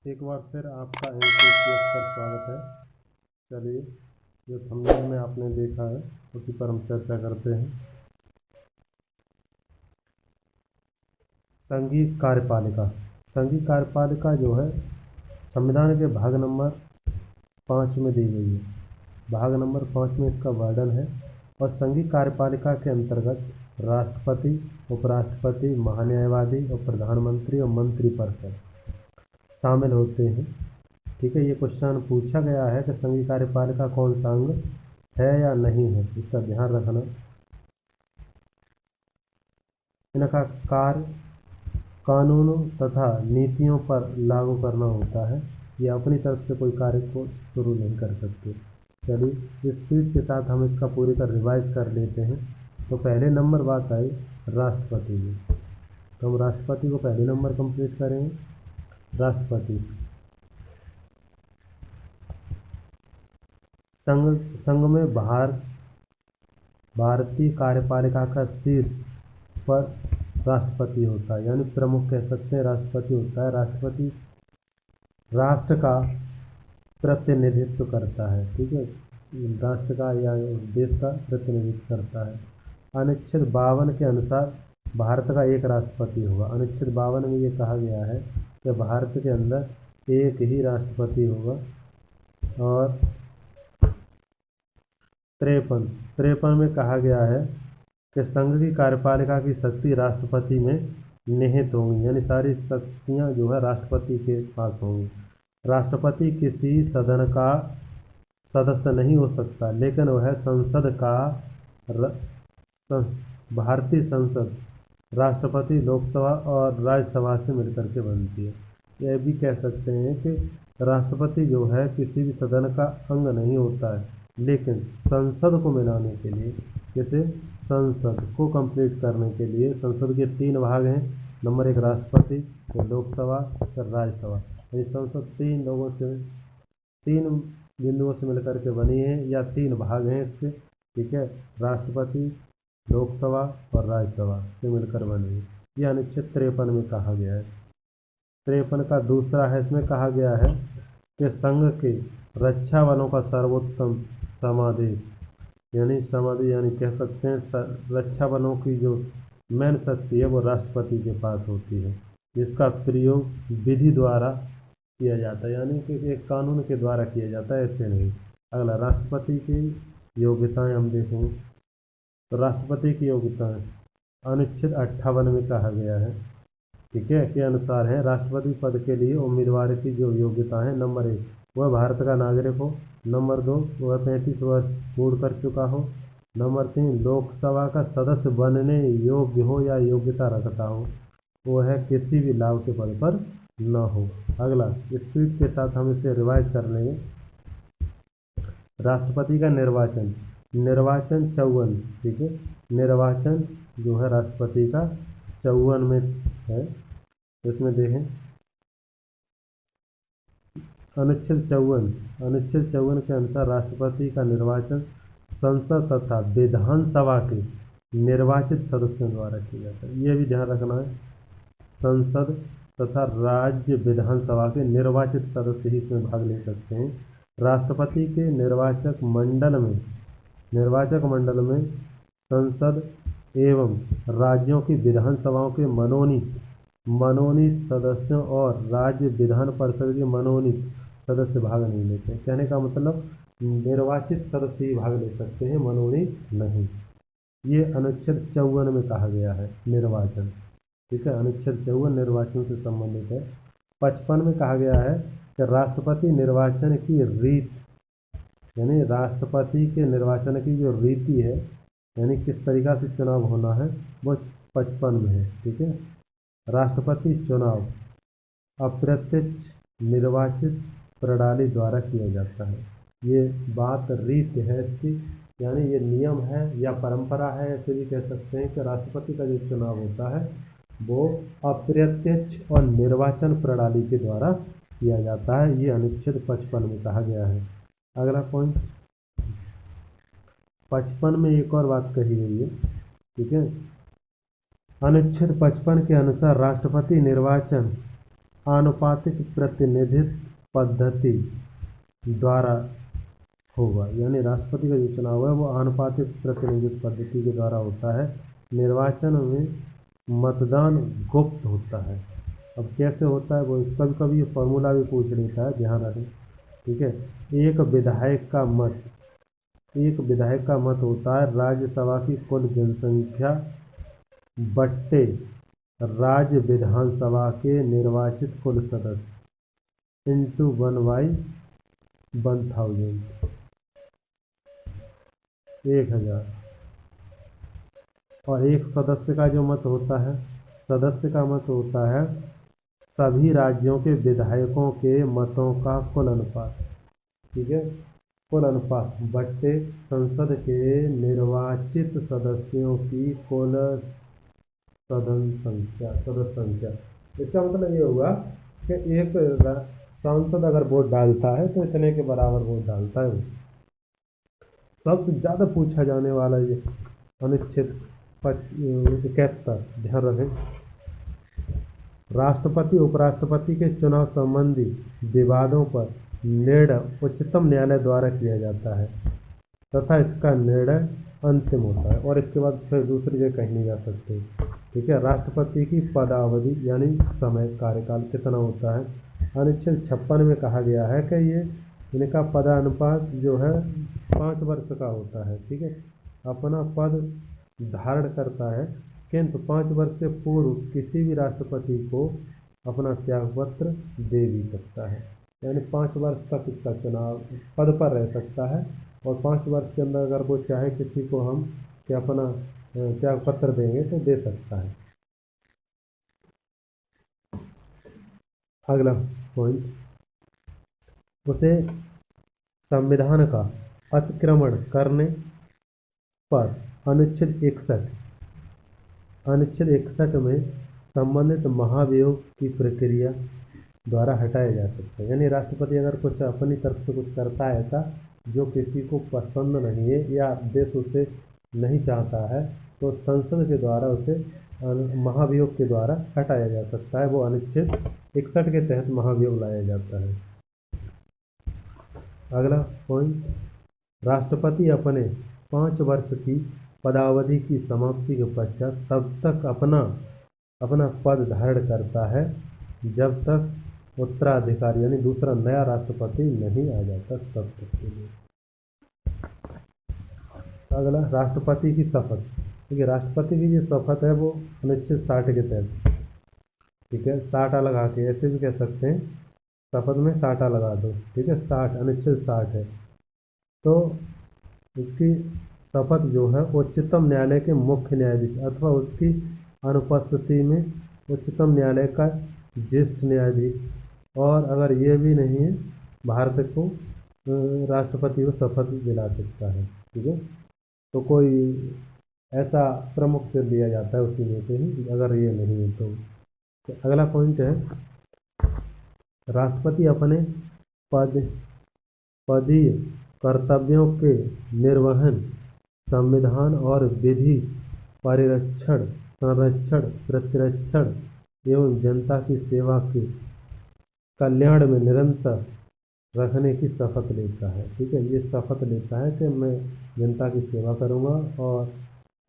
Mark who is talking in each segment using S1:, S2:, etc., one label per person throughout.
S1: एक बार फिर आपका एमसीक्यूएस पर स्वागत है। चलिए, जो थंबनेल में आपने देखा है उसी पर हम चर्चा करते हैं। संघीय कार्यपालिका। संघीय कार्यपालिका जो है संविधान के भाग नंबर 5 में दी गई है। भाग नंबर 5 में इसका वर्णन है और संघीय कार्यपालिका के अंतर्गत राष्ट्रपति, उपराष्ट्रपति, महान्यायवादी और प्रधानमंत्री और मंत्रिपरिषद शामिल होते हैं। ठीक है, ये क्वेश्चन पूछा गया है कि संघीय कार्यपालिका कौन सा अंग है या नहीं है, इसका ध्यान रखना। इनका कार्य कानूनों तथा नीतियों पर लागू करना होता है। ये अपनी तरफ से कोई कार्य को शुरू नहीं कर सकते। चलिए, स्पीड के साथ हम इसका पूरी तरह रिवाइज कर लेते हैं। तो पहले नंबर बात आई राष्ट्रपति की, तो हम राष्ट्रपति को पहले नंबर कंप्लीट करेंगे। राष्ट्रपति संघ में भारतीय कार्यपालिका का शीर्ष पर राष्ट्रपति होता है, यानी प्रमुख कह सकते हैं राष्ट्रपति होता है। राष्ट्रपति राष्ट्र का प्रतिनिधित्व करता है। ठीक है, राष्ट्र का या देश का प्रतिनिधित्व करता है। अनुच्छेद 52 के अनुसार भारत का एक राष्ट्रपति होगा। अनुच्छेद 52 में ये कहा गया है कि भारत के अंदर एक ही राष्ट्रपति होगा। और 53 में कहा गया है कि संघ की कार्यपालिका की शक्ति राष्ट्रपति में निहित होंगी, यानी सारी शक्तियाँ जो है राष्ट्रपति के पास होंगी। राष्ट्रपति किसी सदन का सदस्य नहीं हो सकता, लेकिन वह संसद का भारतीय संसद, राष्ट्रपति, लोकसभा और राज्यसभा से मिलकर के बनती है। यह भी कह सकते हैं कि राष्ट्रपति जो है किसी भी सदन का अंग नहीं होता है, लेकिन संसद को मिलाने के लिए, जैसे संसद को कंप्लीट करने के लिए संसद के 3 भाग हैं। नंबर 1 राष्ट्रपति, फिर लोकसभा, फिर राज्यसभा। यानी संसद 3 बिंदुओं से मिलकर के बनी है, या 3 भाग हैं इसके। ठीक है, राष्ट्रपति, लोकसभा और राज्यसभा से मिलकर बनी है। यह अनुच्छेद 53 में कहा गया है। 53 का दूसरा है, इसमें कहा गया है कि संघ के रक्षा बलों का सर्वोत्तम समादेश, यानी कह सकते हैं रक्षा बलों की जो मेन शक्ति है वो राष्ट्रपति के पास होती है, जिसका प्रयोग विधि द्वारा किया जाता है, यानी कि एक कानून के द्वारा किया जाता है, ऐसे नहीं। अगला राष्ट्रपति की योग्यताएं हम देखेंगे। तो राष्ट्रपति की योग्यताएं अनुच्छेद 58 में कहा गया है, ठीक है, के अनुसार है राष्ट्रपति पद के लिए उम्मीदवार की जो योग्यता है, नंबर 1 वह भारत का नागरिक हो, नंबर 2 वह 35 वर्ष पूर्ण कर चुका हो, नंबर 3 लोकसभा का सदस्य बनने योग्य हो या योग्यता रखता हो, वह किसी भी लाभ के पद पर न हो। अगला स्पीड के साथ हम इसे रिवाइज कर लेंगे। राष्ट्रपति का निर्वाचन 54, ठीक है, निर्वाचन जो है राष्ट्रपति का 54 में है। इसमें देखें अनुच्छेद 54 के अनुसार राष्ट्रपति का निर्वाचन संसद तथा विधानसभा के निर्वाचित सदस्यों द्वारा किया जाता है। यह भी ध्यान रखना है, संसद तथा राज्य विधानसभा के निर्वाचित सदस्य ही इसमें भाग ले सकते हैं। राष्ट्रपति के निर्वाचक मंडल में संसद एवं राज्यों की विधानसभाओं के मनोनीत सदस्यों और राज्य विधान परिषद के मनोनीत सदस्य भाग नहीं लेते। कहने का मतलब निर्वाचित सदस्य ही भाग ले सकते हैं, मनोनीत नहीं। ये अनुच्छेद 54 में कहा गया है निर्वाचन। ठीक है, अनुच्छेद 54 निर्वाचन से संबंधित है। 55 में कहा गया है कि राष्ट्रपति निर्वाचन की रीत, यानी राष्ट्रपति के निर्वाचन की जो रीति है, यानी किस तरीका से चुनाव होना है, वो 55 में है। ठीक है, राष्ट्रपति चुनाव अप्रत्यक्ष निर्वाचित प्रणाली द्वारा किया जाता है। ये बात रीत है इसकी, यानी ये नियम है या परंपरा है, ऐसे भी कह सकते हैं कि राष्ट्रपति का जो चुनाव होता है वो अप्रत्यक्ष और निर्वाचन प्रणाली के द्वारा किया जाता है। ये अनुच्छेद 55 में कहा गया है। अगला पॉइंट 55 में एक और बात कही गई है। ठीक है, अनुच्छेद 55 के अनुसार राष्ट्रपति निर्वाचन आनुपातिक प्रतिनिधित्व पद्धति द्वारा होगा। यानी राष्ट्रपति का जो चुनाव है वो आनुपातिक प्रतिनिधित्व पद्धति के द्वारा होता है। निर्वाचन में मतदान गुप्त होता है। अब कैसे होता है वो कभी कभी ये फॉर्मूला भी पूछ लेता है, ध्यान रखें, ठीक है। एक विधायक का मत होता है राज्यसभा की कुल जनसंख्या बट्टे राज्य विधानसभा के निर्वाचित कुल सदस्य इंटू 1/1000 1000। और एक सदस्य का जो मत होता है, सभी राज्यों के विधायकों के मतों का कुल अनुपात, ठीक है, कुल अनुपात बट्टे संसद के निर्वाचित सदस्यों की कुल सदस्य संख्या। इसका मतलब ये हुआ कि एक सांसद अगर वोट डालता है तो इतने के बराबर वोट डालता है। सबसे ज़्यादा पूछा जाने वाला ये अनुच्छेद 71, ध्यान रखें, राष्ट्रपति उपराष्ट्रपति के चुनाव संबंधी विवादों पर निर्णय उच्चतम न्यायालय द्वारा किया जाता है तथा इसका निर्णय अंतिम होता है और इसके बाद फिर दूसरी जगह कहीं नहीं जा सकते, ठीक है। राष्ट्रपति की पदावधि यानी समय कार्यकाल कितना होता है, अनुच्छेद 56 में कहा गया है कि ये इनका पदानुपात जो है 5 वर्ष का होता है, ठीक है। अपना पद धारण करता है, किंतु 5 वर्ष से पूर्व किसी भी राष्ट्रपति को अपना त्यागपत्र दे भी सकता है। यानी 5 वर्ष तक इसका चुनाव पद पर रह सकता है और 5 वर्ष के अंदर अगर वो चाहे किसी को हम कि अपना त्यागपत्र देंगे तो दे सकता है। अगला पॉइंट, उसे संविधान का अतिक्रमण करने पर अनुच्छेद 61 में संबंधित महाभियोग की प्रक्रिया द्वारा हटाया जा सकता है। यानी राष्ट्रपति अगर कुछ अपनी तरफ से कुछ करता है ऐसा जो किसी को पसंद नहीं है या देश उसे नहीं चाहता है तो संसद के द्वारा उसे महाभियोग के द्वारा हटाया जा सकता है। वो अनुच्छेद 61 के तहत महाभियोग लाया जाता है। अगला पॉइंट, राष्ट्रपति अपने 5 वर्ष की पदावधि की समाप्ति के पश्चात तब तक अपना पद धारण करता है जब तक उत्तराधिकारी यानी दूसरा नया राष्ट्रपति नहीं आ जाता तब तक के लिए। अगला, राष्ट्रपति की शपथ, ठीक है। राष्ट्रपति की जो शपथ है वो अनुच्छेद 60 के तहत, ठीक है, 60 लगा के ऐसे भी कह सकते हैं, शपथ में 60 लगा दो, ठीक है, 60 अनुच्छेद 60 है। तो इसकी शपथ जो है उच्चतम न्यायालय के मुख्य न्यायाधीश अथवा उसकी अनुपस्थिति में उच्चतम न्यायालय का ज्येष्ठ न्यायाधीश, और अगर ये भी नहीं है भारत को राष्ट्रपति को शपथ दिला सकता है, ठीक है। तो कोई ऐसा प्रमुख से दिया जाता है उसी में से ही, अगर ये नहीं है तो। अगला पॉइंट है, राष्ट्रपति अपने पदीय कर्तव्यों के निर्वहन, संविधान और विधि परिरक्षण, संरक्षण, प्रतिरक्षण एवं जनता की सेवा के कल्याण में निरंतर रखने की शपथ लेता है, ठीक है। ये शपथ लेता है कि मैं जनता की सेवा करूँगा और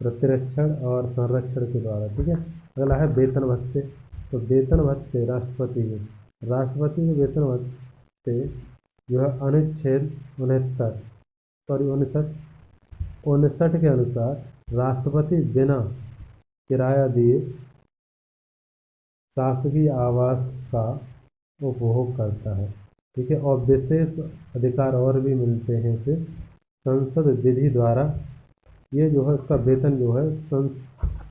S1: प्रतिरक्षण और संरक्षण के द्वारा, ठीक है। अगला है वेतन भत्ते। तो वेतन भत्ते राष्ट्रपति के वेतन भत्ते जो है अनुच्छेद 59 के अनुसार राष्ट्रपति बिना किराया दिए शासकीय आवास का उपभोग करता है, ठीक है। और विशेष अधिकार और भी मिलते हैं इसे संसद विधि द्वारा। ये जो है उसका वेतन जो है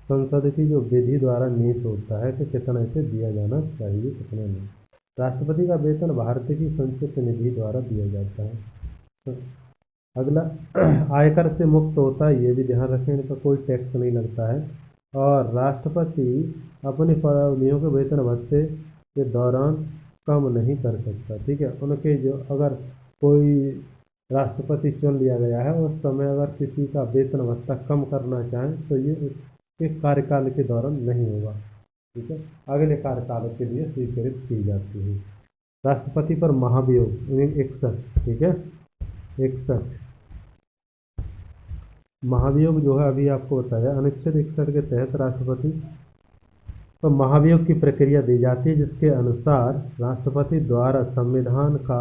S1: संसद की जो विधि द्वारा नियुक्त होता है कि कितना इसे दिया जाना चाहिए कितना नहीं। राष्ट्रपति का वेतन भारत की संचित निधि द्वारा दिया जाता है। अगला, आयकर से मुक्त होता है, ये भी ध्यान रखें, इनका कोई टैक्स नहीं लगता है। और राष्ट्रपति अपनी पदवियों के वेतन भत्ते के दौरान कम नहीं कर सकता, ठीक है। उनके जो अगर कोई राष्ट्रपति चुन लिया गया है उस समय अगर किसी का वेतन भत्ता कम करना चाहें तो ये उसके कार्यकाल के दौरान नहीं होगा। ठीक है, अगले कार्यकाल के लिए स्वीकृत की जाती है। राष्ट्रपति पर महाभियोग 61, ठीक है, 61 महाभियोग जो है अभी आपको बताया, अनुच्छेद 61 के तहत राष्ट्रपति तो महाभियोग की प्रक्रिया दी जाती है, जिसके अनुसार राष्ट्रपति द्वारा संविधान का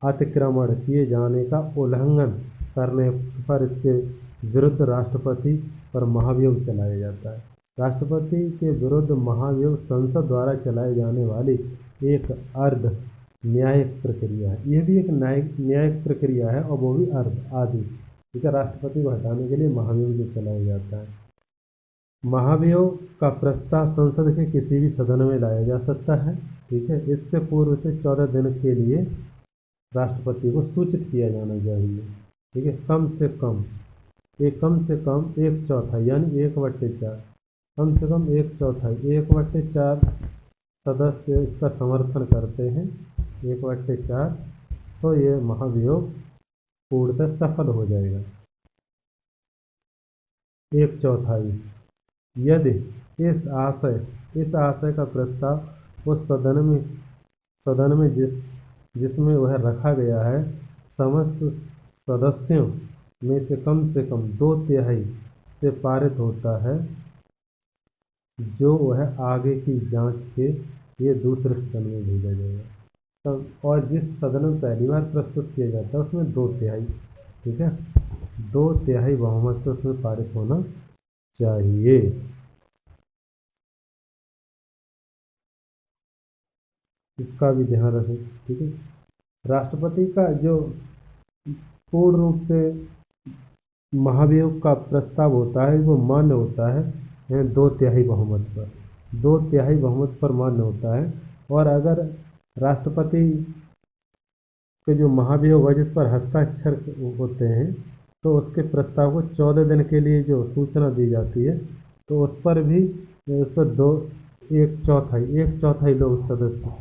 S1: अतिक्रमण किए जाने का उल्लंघन करने पर इसके विरुद्ध राष्ट्रपति पर महाभियोग चलाया जाता है। राष्ट्रपति के विरुद्ध महाभियोग संसद द्वारा चलाई जाने वाली एक अर्ध न्यायिक प्रक्रिया है। यह भी एक न्यायिक प्रक्रिया है और वो भी अर्ध आदि, ठीक है। राष्ट्रपति को हटाने के लिए महाभियोग जो चलाया जाता है। महाभियोग का प्रस्ताव संसद के किसी भी सदन में लाया जा सकता है, ठीक है। इससे पूर्व से 14 दिन के लिए राष्ट्रपति को सूचित किया जाना चाहिए, ठीक है। कम से कम एक चौथाई यानी 1/4, कम से कम 1/4, 1/4 सदस्य इसका समर्थन करते हैं, 1/4, तो ये महाभियोग पूर्णतः सफल हो जाएगा। 1/4 यदि इस आशय का प्रस्ताव उस सदन में जिसमें वह रखा गया है समस्त सदस्यों में से कम 2/3 से पारित होता है, जो वह आगे की जांच के लिए दूसरे सदन में भेजा जाएगा। तब और जिस सदन में पहली बार प्रस्तुत किया जाता है उसमें 2/3, ठीक है, 2/3 बहुमत से उसमें पारित होना चाहिए। इसका भी ध्यान रखें, ठीक है। राष्ट्रपति का जो पूर्ण रूप से महाभियोग का प्रस्ताव होता है वो मान्य होता है 2/3 बहुमत पर, 2/3 बहुमत पर मान्य होता है। और अगर राष्ट्रपति के जो महाभियोग है जिस पर हस्ताक्षर होते हैं तो उसके प्रस्ताव को 14 दिन के लिए जो सूचना दी जाती है तो उस पर भी उस पर 1/4 लोग सदस्य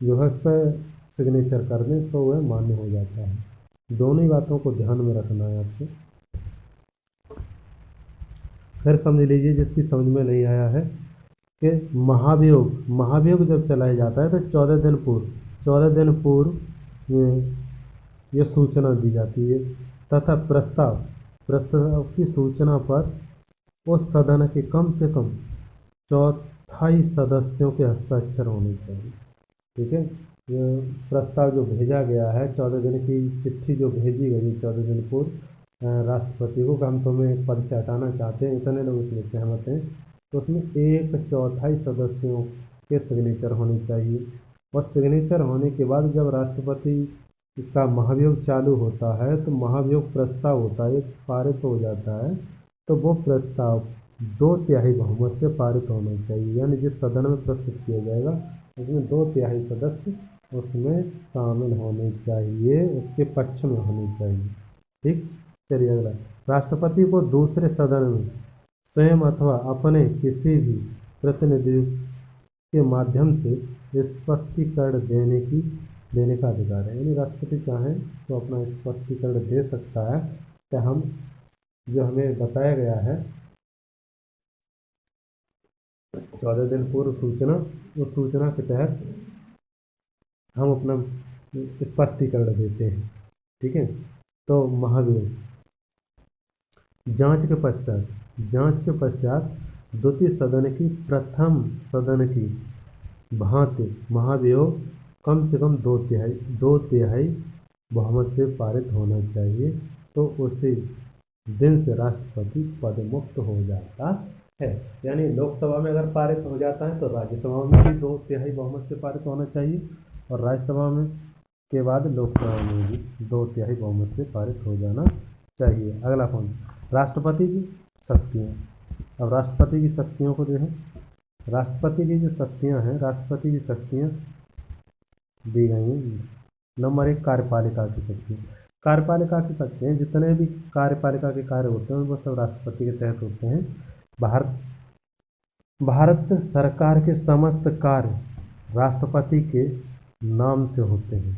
S1: जो है उस पर सिग्नेचर कर दें तो वह मान्य हो जाता है। दोनों ही बातों को ध्यान में रखना है आपको। फिर समझ लीजिए जिसकी समझ में नहीं आया है कि महाभियोग जब चलाया जाता है तो 14 दिन पूर्व ये सूचना दी जाती है तथा प्रस्ताव की सूचना पर उस सदन के कम से कम 1/4 सदस्यों के हस्ताक्षर होने चाहिए, ठीक है। प्रस्ताव जो भेजा गया है 14 दिन की चिट्ठी जो भेजी गई 14 दिन पूर्व राष्ट्रपति को हम तुम्हें पद से हटाना चाहते हैं, इतने लोग इसमें सहमत हैं, तो उसमें 1/4 सदस्यों के सिग्नेचर होने चाहिए। और सिग्नेचर होने के बाद जब राष्ट्रपति का महाभियोग चालू होता है तो महाभियोग प्रस्ताव होता है, पारित हो जाता है, तो वो प्रस्ताव 2/3 बहुमत से पारित होना चाहिए। यानी जिस सदन में प्रस्तुत किया जाएगा उसमें 2/3 सदस्य उसमें शामिल होने चाहिए, उसके पक्ष में होने चाहिए, ठीक। चलिए अगला, राष्ट्रपति को दूसरे सदन में स्वयं अथवा अपने किसी भी प्रतिनिधि के माध्यम से स्पष्टीकरण देने का अधिकार है। यानी राष्ट्रपति चाहें तो अपना स्पष्टीकरण दे सकता है कि हम जो हमें बताया गया है 14 दिन पूर्व सूचना, उस सूचना के तहत हम अपना स्पष्टीकरण देते हैं, ठीक है। तो महाभियोग जांच के पश्चात द्वितीय सदन की प्रथम सदन की भांति महाभियोग कम से कम 2/3 बहुमत से पारित होना चाहिए, तो उसी दिन से राष्ट्रपति पद मुक्त हो जाता है। यानी लोकसभा में अगर पारित हो जाता है तो राज्यसभा में भी 2/3 बहुमत से पारित होना चाहिए और राज्यसभा में के बाद लोकसभा में भी 2/3 बहुमत से पारित हो जाना चाहिए। अगला पॉइंट, राष्ट्रपति की शक्तियाँ। अब राष्ट्रपति की शक्तियों को देखें। राष्ट्रपति की जो शक्तियाँ हैं, राष्ट्रपति की शक्तियाँ दी गई हैं। नंबर 1, कार्यपालिका की शक्तियाँ। कार्यपालिका की शक्तियाँ, जितने भी कार्यपालिका के कार्य होते हैं वो सब राष्ट्रपति के तहत होते हैं। भारत सरकार के समस्त कार्य राष्ट्रपति के नाम से होते हैं,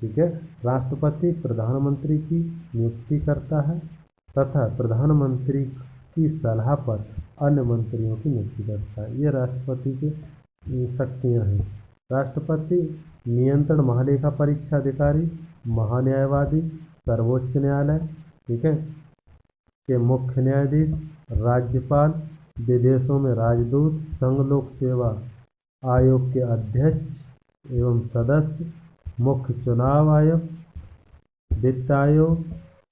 S1: ठीक है। राष्ट्रपति प्रधानमंत्री की नियुक्ति करता है तथा प्रधानमंत्री की सलाह पर अन्य मंत्रियों की नियुक्ति करता है। ये राष्ट्रपति की शक्तियाँ हैं। राष्ट्रपति नियंत्रण महालेखा परीक्षा अधिकारी, महान्यायवादी, सर्वोच्च न्यायालय, ठीक है, के मुख्य न्यायाधीश, राज्यपाल, विदेशों में राजदूत, संघ लोक सेवा आयोग के अध्यक्ष एवं सदस्य, मुख्य चुनाव आयोग, वित्त आयोग,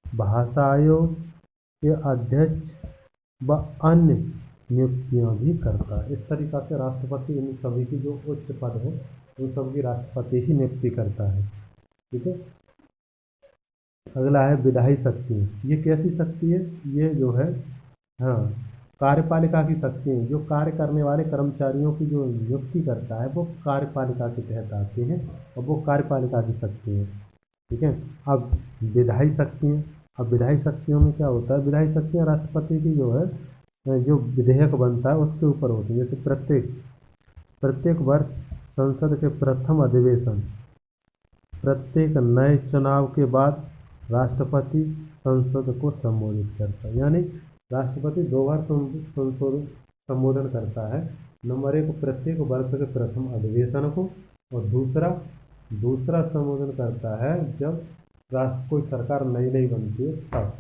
S1: भाषा आयोग के अध्यक्ष व अन्य नियुक्तियां भी करता है। इस तरीक़ा से राष्ट्रपति इन सभी की जो उच्च पद है उन सबकी राष्ट्रपति ही नियुक्ति करता है। ठीक है। अगला है विधायी शक्ति। ये कैसी शक्ति है? ये जो है कार्यपालिका की शक्ति है। जो कार्य करने वाले कर्मचारियों की जो नियुक्ति करता है वो कार्यपालिका के तहत आते हैं और वो कार्यपालिका की शक्ति है। ठीक है। अब विधायी शक्ति है। अब विधायी शक्तियों में क्या होता है? विधायी शक्तियाँ राष्ट्रपति की जो है जो विधेयक बनता है उसके ऊपर होती है। जैसे प्रत्येक वर्ष संसद के प्रथम अधिवेशन, प्रत्येक नए चुनाव के बाद राष्ट्रपति संसद को संबोधित करता है। यानी राष्ट्रपति 2 बार संबोधन करता है। नंबर 1 प्रत्येक वर्ष के प्रथम अधिवेशन को, और दूसरा संबोधन करता है जब कोई सरकार नई बनती है तब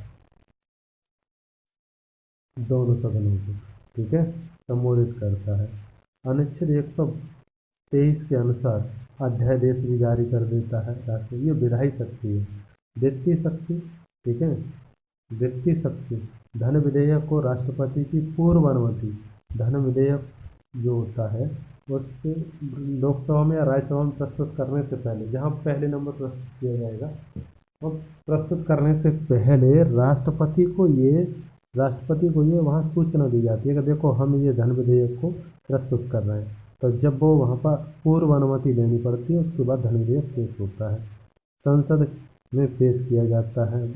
S1: दोनों सदनों को, ठीक है, संबोधित करता है। अनुच्छेद 123 के अनुसार अध्यादेश भी जारी कर देता है राष्ट्रपति। ये विधायी शक्ति है। वित्तीय शक्ति, ठीक है, वित्तीय शक्ति, धन विधेयक को राष्ट्रपति की पूर्व अनुमति, धन विधेयक जो होता है उससे लोकसभा में या राज्यसभा में प्रस्तुत करने से पहले, जहाँ पहले नंबर प्रस्तुत किया जाएगा, और प्रस्तुत करने से पहले राष्ट्रपति को ये वहाँ सूचना दी जाती है कि देखो हम ये धन विधेयक को प्रस्तुत कर रहे हैं। तो जब वो वहाँ पर पूर्व अनुमति लेनी पड़ती है उसके बाद धन विधेयक पेश होता है, संसद में पेश किया जाता है।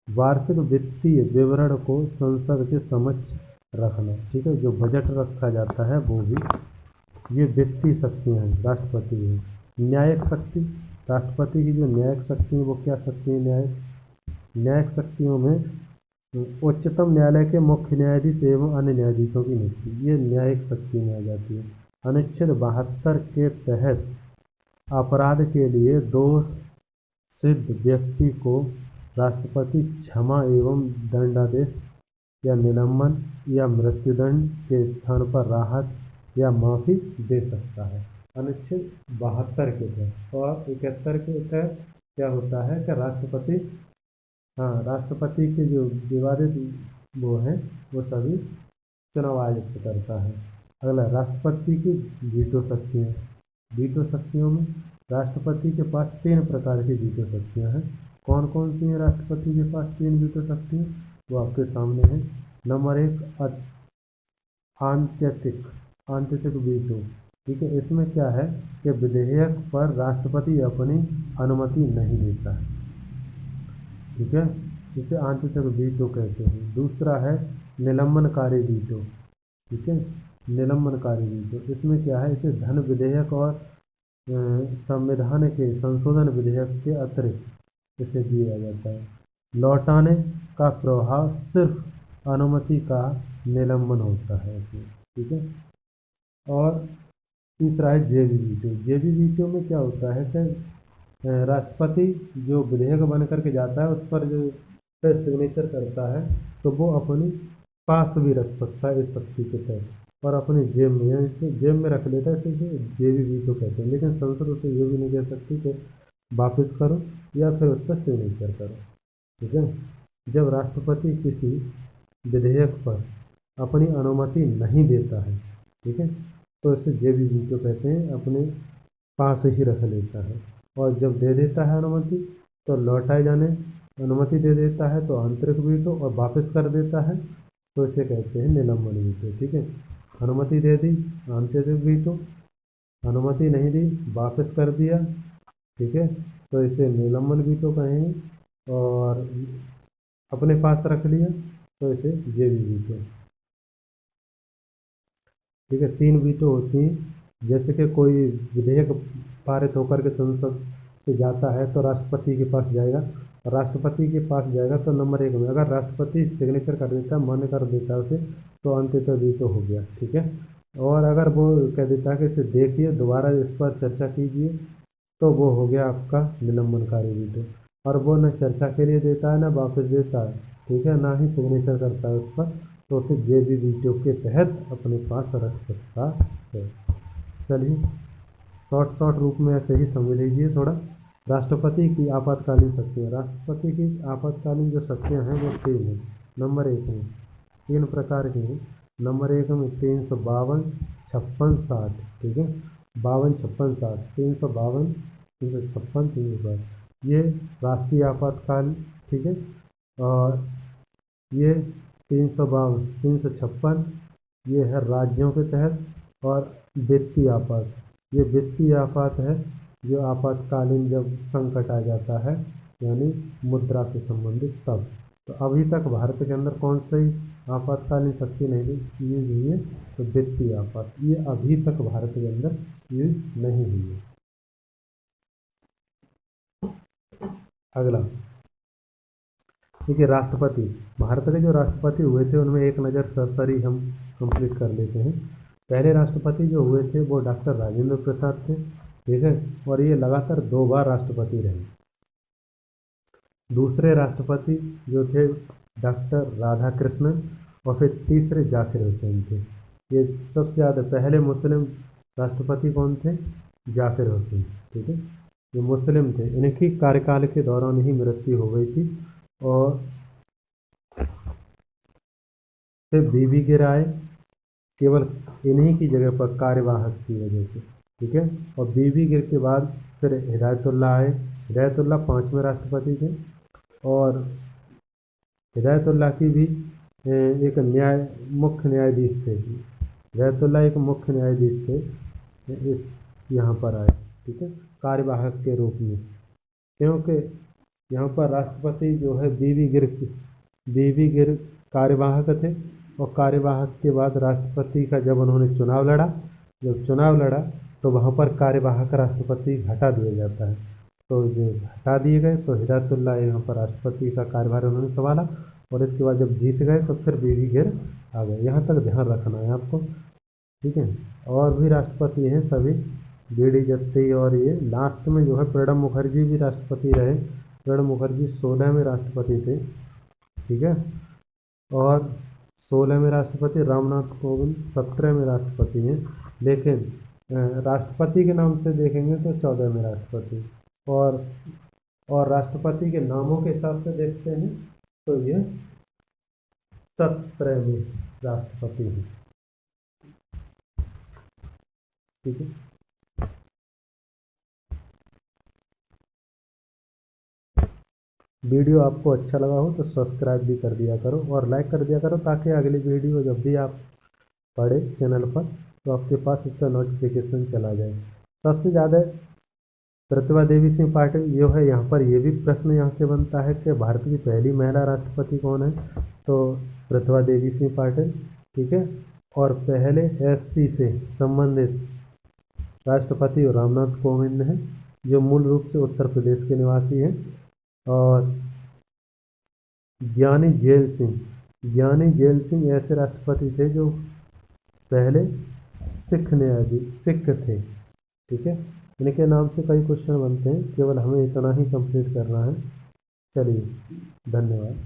S1: वार्षिक वित्तीय विवरण को संसद के समक्ष रखना, ठीक है, जो बजट रखा जाता है वो भी, ये वित्तीय शक्तियाँ हैं राष्ट्रपति की। न्यायिक शक्ति, राष्ट्रपति की जो न्यायिक शक्ति है वो क्या शक्ति है? न्यायिक शक्तियों में उच्चतम न्यायालय के मुख्य न्यायाधीश एवं अन्य न्यायाधीशों की नियुक्ति, ये न्यायिक शक्ति में आ जाती है। अनुच्छेद 72 के तहत अपराध के लिए दोष सिद्ध व्यक्ति को राष्ट्रपति क्षमा एवं दंडादेश या निलंबन या मृत्युदंड के स्थान पर राहत या माफ़ी दे सकता है। अनुच्छेद 72 के तहत। और 71 के तहत क्या होता है कि राष्ट्रपति के जो विवादित वो हैं वो सभी चुनाव आयोग करता है। अगला राष्ट्रपति की वीटो शक्तियाँ। वीटो शक्तियों में राष्ट्रपति के पास 3 प्रकार की वीटो शक्तियाँ हैं। कौन कौन सी हैं राष्ट्रपति के पास 3 वीटो शक्तियाँ? वो आपके सामने है। नंबर 1 आंतरिक वीटो, ठीक है। इसमें क्या है कि विधेयक पर राष्ट्रपति अपनी अनुमति नहीं देता है, ठीक है, इसे आंतरिक वीटो कहते हैं। दूसरा है निलंबनकारी वीटो, ठीक है, निलंबनकारी वीटो। इसमें क्या है, इसे धन विधेयक और संविधान के संशोधन विधेयक के अतिरिक्त इसे दिया जाता है। लौटाने का प्रभाव सिर्फ अनुमति का निलंबन होता है इसमें, ठीक है। और तीसरा है जेबी वीटो। जेबी वीटो में क्या होता है कि राष्ट्रपति जो विधेयक बन करके जाता है उस पर जो सिग्नेचर करता है तो वो अपनी पास भी रख सकता है इस शक्ति के तहत, और अपनी जेब में, यानी इसे जेब में रख लेता है, इसे जेबी वीटो कहते हैं। लेकिन संसद उसे ये भी नहीं कह सकती कि वापस करो या फिर उस पर सिग्नेचर करो, ठीक है। जब राष्ट्रपति किसी विधेयक पर अपनी अनुमति नहीं देता है, ठीक है, तो इसे जेबी वीटो कहते हैं, अपने पास ही रख लेता है। और जब दे देता है अनुमति तो लौटाए जाने अनुमति दे देता है तो आंतरिक वीटो, और वापस कर देता है तो इसे कहते हैं निलंबन वीटो, ठीक है। अनुमति दे दी आंतरिक वीटो, अनुमति नहीं दी वापस कर दिया, ठीक है, तो इसे निलंबन वीटो कहेंगे। और अपने पास रख लिया तो इसे जेबी वीटो, ठीक है। 3 वीटो होती हैं। जैसे कि कोई विधेयक पारित होकर के संसद से जाता है तो राष्ट्रपति के पास जाएगा, राष्ट्रपति के पास जाएगा तो नंबर 1 में अगर राष्ट्रपति सिग्नेचर कर देता है, मान्य कर देता है उसे, तो अंततः वीटो हो गया, ठीक है। और अगर वो कह देता है कि इसे देखिए दोबारा इस पर चर्चा कीजिए, तो वो हो गया आपका निलंबनकारी वीटो। और वो न चर्चा के लिए देता है, ना वापस देता है, ठीक है, ना ही सिग्नेचर करता है उस पर, तो उसे जेबी वीटो के तहत अपने पास रख सकता है। चलिए शॉर्ट रूप में ऐसे ही समझ लीजिए थोड़ा। राष्ट्रपति की आपातकालीन शक्तियाँ। राष्ट्रपति की आपातकालीन जो शक्तियाँ हैं वो 3 हैं। नंबर 1 में 3 प्रकार की हैं। नंबर 1 में 352, 56, 60, ठीक है। 52, 56, 60, 352, 356, 360 ये राष्ट्रीय आपातकाल, ठीक है। और ये 352, 356 ये है राज्यों के तहत। और वित्तीय आपात, ये वित्तीय आपात है, जो आपातकालीन जब संकट आ जाता है, यानी मुद्रा से संबंधित तब। तो अभी तक भारत के अंदर कौन सी आपातकालीन शक्ति नहीं यूज हुई है? तो वित्तीय आपात, ये अभी तक भारत के अंदर यूज नहीं हुई है। अगला देखिए राष्ट्रपति। भारत के जो राष्ट्रपति हुए थे उनमें एक नज़र सरसरी हम कंप्लीट कर लेते हैं। पहले राष्ट्रपति जो हुए थे वो डॉक्टर राजेंद्र प्रसाद थे, ठीक है, और ये लगातार 2 बार राष्ट्रपति रहे। दूसरे राष्ट्रपति जो थे डॉक्टर राधाकृष्णन, और फिर तीसरे जाकिर हुसैन थे। ये सबसे ज़्यादा पहले मुस्लिम राष्ट्रपति कौन थे? जाकिर हुसैन, ठीक है, ये मुस्लिम थे। इनकी कार्यकाल के दौरान ही मृत्यु हो गई थी। और फिर बीबी गिर आए, केवल इन्हीं की जगह पर कार्यवाहक की वजह से, ठीक है। और बीबी गिर के बाद फिर हिदायतुल्लाह आए। हिदायतुल्लाह 5वें राष्ट्रपति थे। और हिदायतुल्लाह की भी एक मुख्य न्यायाधीश थे। हिदायतुल्लाह एक मुख्य न्यायाधीश थे, इस यहाँ पर आए, ठीक है, कार्यवाहक के रूप में। क्योंकि यहाँ पर राष्ट्रपति जो है बीबी गिर कार्यवाहक थे। और कार्यवाहक के बाद राष्ट्रपति का जब उन्होंने चुनाव लड़ा तो वहाँ पर कार्यवाहक राष्ट्रपति हटा दिया जाता है। तो जो हटा दिए गए तो हिदायतुल्लाह यहाँ पर राष्ट्रपति का कार्यभार उन्होंने संभाला। और इसके बाद जब जीत गए तो फिर बीबी गिर आ गए। यहाँ तक ध्यान रखना है आपको, ठीक है। और भी राष्ट्रपति हैं सभी, बीडी जत्ती, और ये लास्ट में जो है प्रणब मुखर्जी भी राष्ट्रपति रहे। प्रणब मुखर्जी 16वें राष्ट्रपति थे, ठीक है। और 16वें राष्ट्रपति रामनाथ कोविंद 17वें राष्ट्रपति हैं। लेकिन राष्ट्रपति के नाम से देखेंगे तो 14वें राष्ट्रपति। और राष्ट्रपति के नामों के हिसाब से देखते हैं तो ये 17वें राष्ट्रपति हैं, ठीक है। वीडियो आपको अच्छा लगा हो तो सब्सक्राइब भी कर दिया करो और लाइक कर दिया करो, ताकि अगली वीडियो जब भी आप पढ़े चैनल पर तो आपके पास इसका नोटिफिकेशन चला जाए। सबसे ज़्यादा प्रतिभा देवी सिंह पाटिल जो है, यहाँ पर ये भी प्रश्न यहाँ से बनता है कि भारत की पहली महिला राष्ट्रपति कौन है? तो प्रतिभा देवी सिंह पाटिल, ठीक है। और पहले एससी से संबंधित राष्ट्रपति रामनाथ कोविंद हैं, जो मूल रूप से उत्तर प्रदेश के निवासी हैं। और ज्ञानी जेल सिंह ऐसे राष्ट्रपति थे जो पहले सिख थे, ठीक है। इनके नाम से कई क्वेश्चन बनते हैं, केवल हमें इतना ही कंप्लीट करना है। चलिए, धन्यवाद।